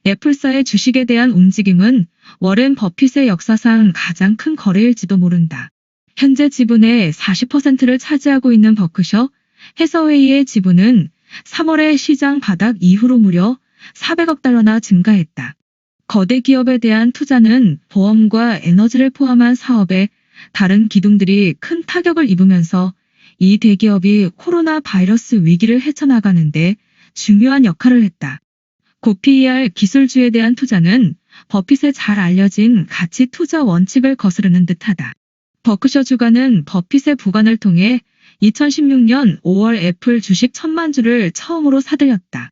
애플사의 주식에 대한 움직임은 워렌 버핏의 역사상 가장 큰 거래일지도 모른다. 현재 지분의 40%를 차지하고 있는 버크셔 해서웨이의 지분은 3월의 시장 바닥 이후로 무려 400억 달러나 증가했다. 거대 기업에 대한 투자는 보험과 에너지를 포함한 사업에 다른 기둥들이 큰 타격을 입으면서 이 대기업이 코로나 바이러스 위기를 헤쳐나가는데 중요한 역할을 했다. 고PER 기술주에 대한 투자는 버핏의 잘 알려진 가치 투자 원칙을 거스르는 듯하다. 버크셔 주가는 버핏의 부관을 통해 2016년 5월 애플 주식 1,000만 주를 처음으로 사들였다.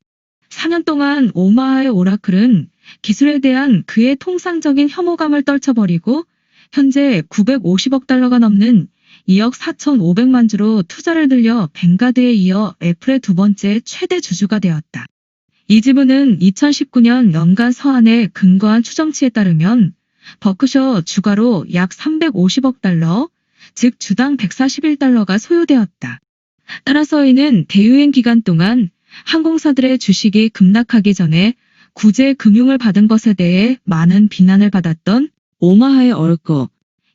4년 동안 오마하의 오라클은 기술에 대한 그의 통상적인 혐오감을 떨쳐버리고 현재 950억 달러가 넘는 2억 4,500만 주로 투자를 들여 뱅가드에 이어 애플의 두 번째 최대 주주가 되었다. 이 지분은 2019년 연간 서한에 근거한 추정치에 따르면 버크셔 주가로 약 350억 달러, 즉 주당 141달러가 소요되었다. 따라서 이는 대유행 기간 동안 항공사들의 주식이 급락하기 전에 구제 금융을 받은 것에 대해 많은 비난을 받았던 오마하의 얼거.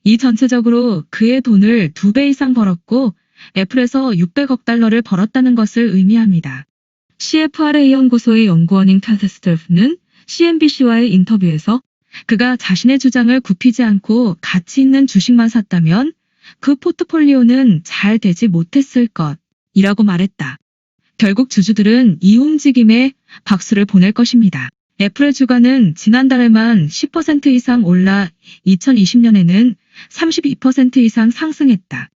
이 전체적으로 그의 돈을 2배 이상 벌었고 애플에서 600억 달러를 벌었다는 것을 의미합니다. CFRA 연구소의 연구원인 카세스터프는 CNBC와의 인터뷰에서 그가 자신의 주장을 굽히지 않고 가치 있는 주식만 샀다면 그 포트폴리오는 잘 되지 못했을 것이라고 말했다. 결국 주주들은 이 움직임에 박수를 보낼 것입니다. 애플의 주가는 지난달에만 10% 이상 올라 2020년에는 32% 이상 상승했다.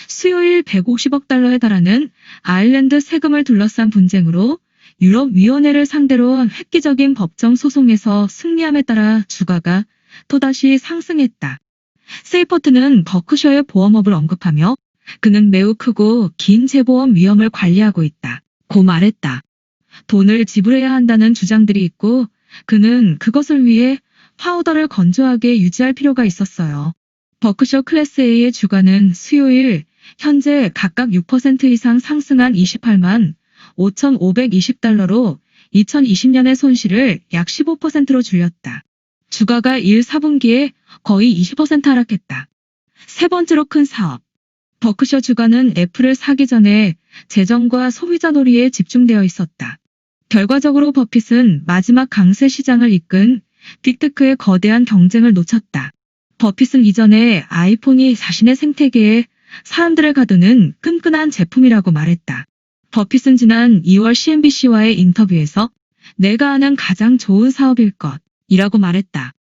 수요일 150억 달러에 달하는 아일랜드 세금을 둘러싼 분쟁으로 유럽위원회를 상대로 한 획기적인 법정 소송에서 승리함에 따라 주가가 또다시 상승했다. 세이퍼트는 버크셔의 보험업을 언급하며 그는 매우 크고 긴 재보험 위험을 관리하고 있다. 고 말했다. 돈을 지불해야 한다는 주장들이 있고 그는 그것을 위해 파우더를 건조하게 유지할 필요가 있었어요. 버크셔 클래스 A의 주가는 수요일 현재 각각 6% 이상 상승한 28만 5,520달러로 2020년의 손실을 약 15%로 줄였다. 주가가 1, 4분기에 거의 20% 하락했다. 세 번째로 큰 사업. 버크셔 주가는 애플을 사기 전에 재정과 소비자 놀이에 집중되어 있었다. 결과적으로 버핏은 마지막 강세 시장을 이끈 빅테크의 거대한 경쟁을 놓쳤다. 버핏은 이전에 아이폰이 자신의 생태계에 사람들을 가두는 끈끈한 제품이라고 말했다. 버핏은 지난 2월 CNBC와의 인터뷰에서 내가 아는 가장 좋은 사업일 것이라고 말했다.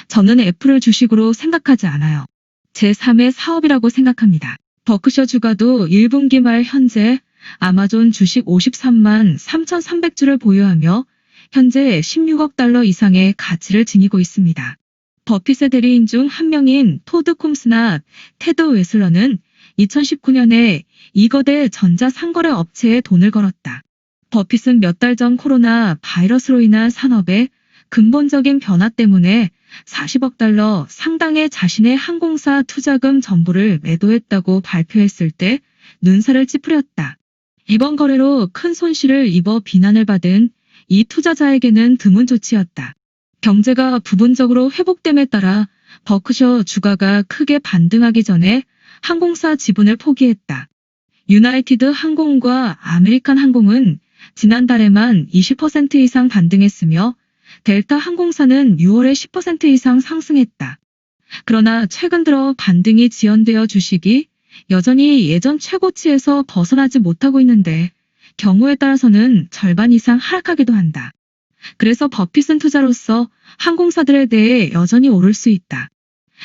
저는 애플을 주식으로 생각하지 않아요. 제3의 사업이라고 생각합니다. 버크셔 주가도 1분기 말 현재 아마존 주식 53만 3,300주를 보유하며 현재 16억 달러 이상의 가치를 지니고 있습니다. 버핏의 대리인 중 한 명인 토드 콤스나 테드 웨슬러는 2019년에 이 거대 전자상거래 업체에 돈을 걸었다. 버핏은 몇 달 전 코로나 바이러스로 인한 산업의 근본적인 변화 때문에 40억 달러 상당의 자신의 항공사 투자금 전부를 매도했다고 발표했을 때 눈살을 찌푸렸다. 이번 거래로 큰 손실을 입어 비난을 받은 이 투자자에게는 드문 조치였다. 경제가 부분적으로 회복됨에 따라 버크셔 주가가 크게 반등하기 전에 항공사 지분을 포기했다. 유나이티드 항공과 아메리칸 항공은 지난달에만 20% 이상 반등했으며 델타 항공사는 6월에 10% 이상 상승했다. 그러나 최근 들어 반등이 지연되어 주식이 여전히 예전 최고치에서 벗어나지 못하고 있는데 경우에 따라서는 절반 이상 하락하기도 한다. 그래서 버핏은 투자로서 항공사들에 대해 여전히 오를 수 있다.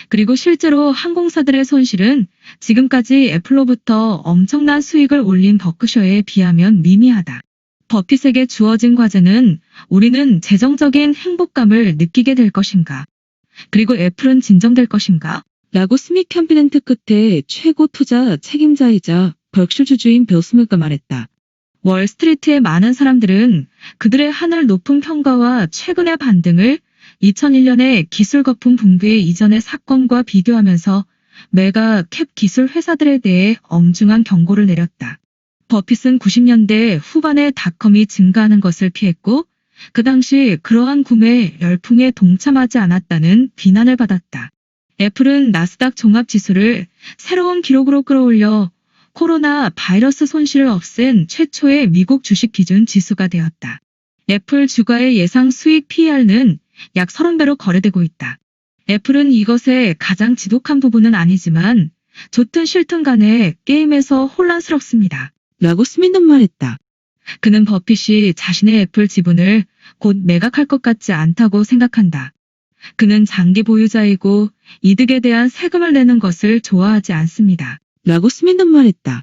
그리고 실제로 항공사들의 손실은 지금까지 애플로부터 엄청난 수익을 올린 버크셔에 비하면 미미하다. 버핏에게 주어진 과제는 우리는 재정적인 행복감을 느끼게 될 것인가? 그리고 애플은 진정될 것인가? 라고 스믹 캠피넨트 끝에 최고 투자 책임자이자 벅셔 주주인 빌 스미스가 말했다. 월스트리트의 많은 사람들은 그들의 하늘 높은 평가와 최근의 반등을 2001년의 기술 거품 붕괴 이전의 사건과 비교하면서 메가 캡 기술 회사들에 대해 엄중한 경고를 내렸다. 버핏은 90년대 후반에 닷컴이 증가하는 것을 피했고 그 당시 그러한 구매 열풍에 동참하지 않았다는 비난을 받았다. 애플은 나스닥 종합지수를 새로운 기록으로 끌어올려 코로나 바이러스 손실을 없앤 최초의 미국 주식 기준 지수가 되었다. 애플 주가의 예상 수익 PER는 약 30배로 거래되고 있다. 애플은 이것의 가장 지독한 부분은 아니지만 좋든 싫든 간에 게임에서 혼란스럽습니다. 라고 스미는 말했다. 그는 버핏이 자신의 애플 지분을 곧 매각할 것 같지 않다고 생각한다. 그는 장기 보유자이고 이득에 대한 세금을 내는 것을 좋아하지 않습니다. 라고 스미는 말했다.